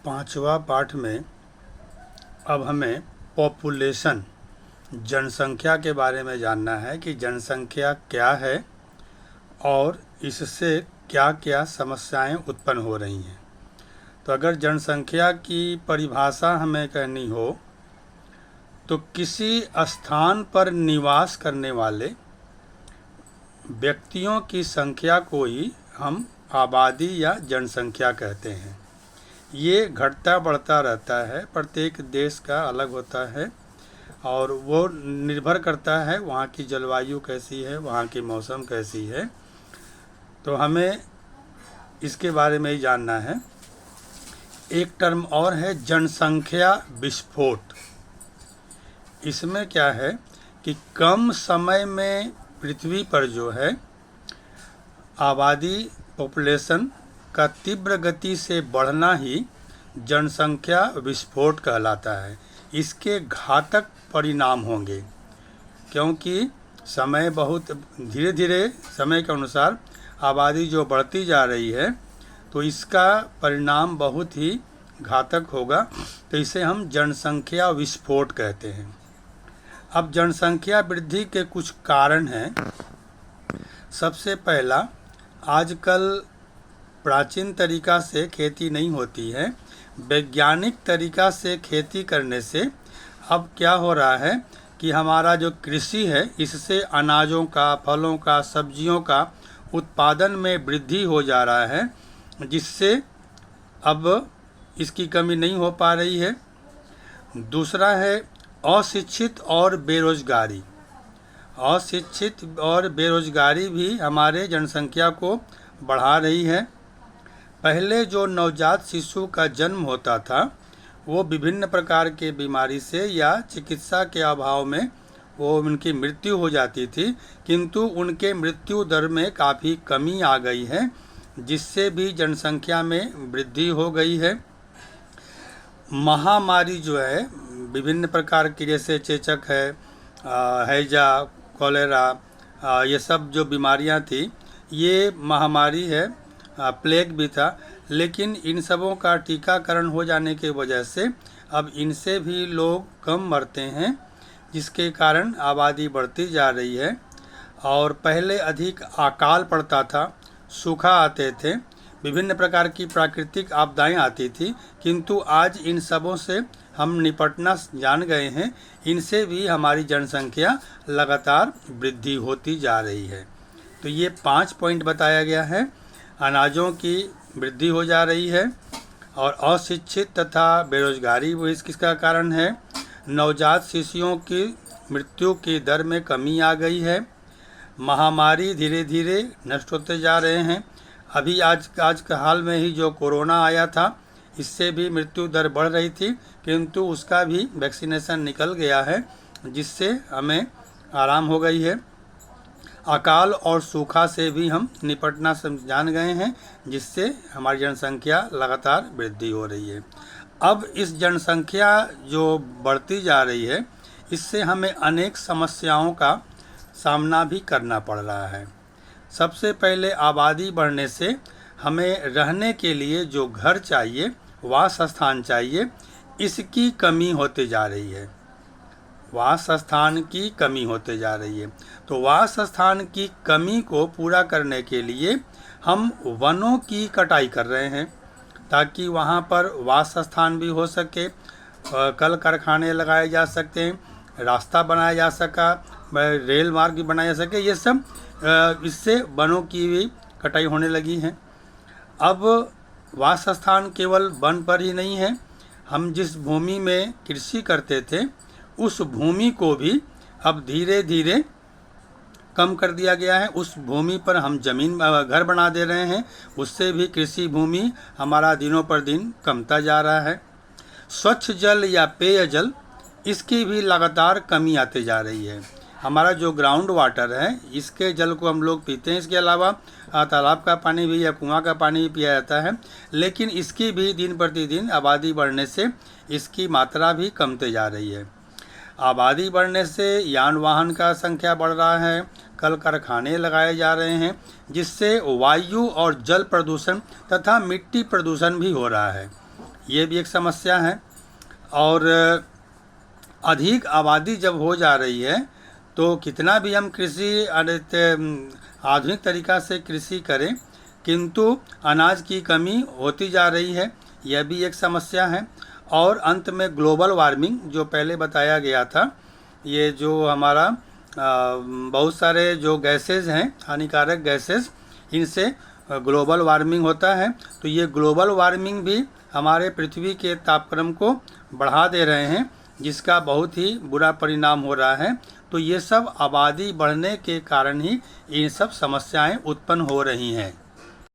पांचवा पाठ में अब हमें पॉपुलेशन जनसंख्या के बारे में जानना है कि जनसंख्या क्या है और इससे क्या क्या समस्याएं उत्पन्न हो रही हैं। तो अगर जनसंख्या की परिभाषा हमें कहनी हो तो किसी स्थान पर निवास करने वाले व्यक्तियों की संख्या को ही हम आबादी या जनसंख्या कहते हैं। ये घटता बढ़ता रहता है, प्रत्येक देश का अलग होता है और वो निर्भर करता है वहाँ की जलवायु कैसी है, वहाँ की मौसम कैसी है। तो हमें इसके बारे में ही जानना है। एक टर्म और है जनसंख्या विस्फोट। इसमें क्या है कि कम समय में पृथ्वी पर जो है आबादी पॉपुलेशन का तीव्र गति से बढ़ना ही जनसंख्या विस्फोट कहलाता है। इसके घातक परिणाम होंगे क्योंकि समय बहुत धीरे धीरे समय के अनुसार आबादी जो बढ़ती जा रही है तो इसका परिणाम बहुत ही घातक होगा। तो इसे हम जनसंख्या विस्फोट कहते हैं। अब जनसंख्या वृद्धि के कुछ कारण हैं। सबसे पहला, आजकल प्राचीन तरीका से खेती नहीं होती है, वैज्ञानिक तरीका से खेती करने से अब क्या हो रहा है कि हमारा जो कृषि है इससे अनाजों का, फलों का, सब्जियों का उत्पादन में वृद्धि हो जा रहा है, जिससे अब इसकी कमी नहीं हो पा रही है। दूसरा है अशिक्षित और बेरोजगारी। अशिक्षित और बेरोजगारी भी हमारे जनसंख्या को बढ़ा रही है। पहले जो नवजात शिशु का जन्म होता था वो विभिन्न प्रकार के बीमारी से या चिकित्सा के अभाव में वो उनकी मृत्यु हो जाती थी, किंतु उनके मृत्यु दर में काफ़ी कमी आ गई है, जिससे भी जनसंख्या में वृद्धि हो गई है। महामारी जो है विभिन्न प्रकार की, जैसे चेचक है, हैजा, कॉलेरा, ये सब जो बीमारियां थी ये महामारी है। प्लेग भी था, लेकिन इन सबों का टीकाकरण हो जाने की वजह से अब इनसे भी लोग कम मरते हैं, जिसके कारण आबादी बढ़ती जा रही है। और पहले अधिक अकाल पड़ता था, सूखा आते थे, विभिन्न प्रकार की प्राकृतिक आपदाएं आती थी, किंतु आज इन सबों से हम निपटना जान गए हैं। इनसे भी हमारी जनसंख्या लगातार वृद्धि होती जा रही है। तो ये 5 पॉइंट बताया गया है। अनाजों की वृद्धि हो जा रही है और अशिक्षित तथा बेरोजगारी वो इसका कारण है। नवजात शिशुओं की मृत्यु की दर में कमी आ गई है। महामारी धीरे धीरे नष्ट होते जा रहे हैं। अभी आज के हाल में ही जो कोरोना आया था इससे भी मृत्यु दर बढ़ रही थी, किंतु उसका भी वैक्सीनेशन निकल गया है, जिससे हमें आराम हो गई है। अकाल और सूखा से भी हम निपटना जान गए हैं, जिससे हमारी जनसंख्या लगातार वृद्धि हो रही है। अब इस जनसंख्या जो बढ़ती जा रही है इससे हमें अनेक समस्याओं का सामना भी करना पड़ रहा है। सबसे पहले आबादी बढ़ने से हमें रहने के लिए जो घर चाहिए, वास स्थान चाहिए, इसकी कमी होते जा रही है। वास स्थान की कमी होते जा रही है। तो वास स्थान की कमी को पूरा करने के लिए हम वनों की कटाई कर रहे हैं ताकि वहाँ पर वास स्थान भी हो सके, कल कारखाने लगाए जा सकते हैं, रास्ता बनाया जा सका, रेल मार्ग भी बनाया जा सके। ये सब इससे वनों की भी कटाई होने लगी है। अब वास स्थान केवल वन पर ही नहीं है, हम जिस भूमि में कृषि करते थे उस भूमि को भी अब धीरे धीरे कम कर दिया गया है। उस भूमि पर हम जमीन घर बना दे रहे हैं, उससे भी कृषि भूमि हमारा दिनों पर दिन कमता जा रहा है। स्वच्छ जल या पेयजल, इसकी भी लगातार कमी आते जा रही है। हमारा जो ग्राउंड वाटर है इसके जल को हम लोग पीते हैं, इसके अलावा तालाब का पानी भी या कुआं का पानी भी पिया जाता है, लेकिन इसकी भी दिन प्रतिदिन आबादी बढ़ने से इसकी मात्रा भी कमते जा रही है। आबादी बढ़ने से यान वाहन का संख्या बढ़ रहा है, कल कारखाने लगाए जा रहे हैं, जिससे वायु और जल प्रदूषण तथा मिट्टी प्रदूषण भी हो रहा है। ये भी एक समस्या है। और अधिक आबादी जब हो जा रही है तो कितना भी हम कृषि आधुनिक तरीक़ा से कृषि करें, किंतु अनाज की कमी होती जा रही है, यह भी एक समस्या है। और अंत में ग्लोबल वार्मिंग जो पहले बताया गया था, ये जो हमारा बहुत सारे जो गैसेज हैं, हानिकारक गैसेज, इनसे ग्लोबल वार्मिंग होता है। तो ये ग्लोबल वार्मिंग भी हमारे पृथ्वी के तापक्रम को बढ़ा दे रहे हैं, जिसका बहुत ही बुरा परिणाम हो रहा है। तो ये सब आबादी बढ़ने के कारण ही ये सब समस्याएं उत्पन्न हो रही हैं।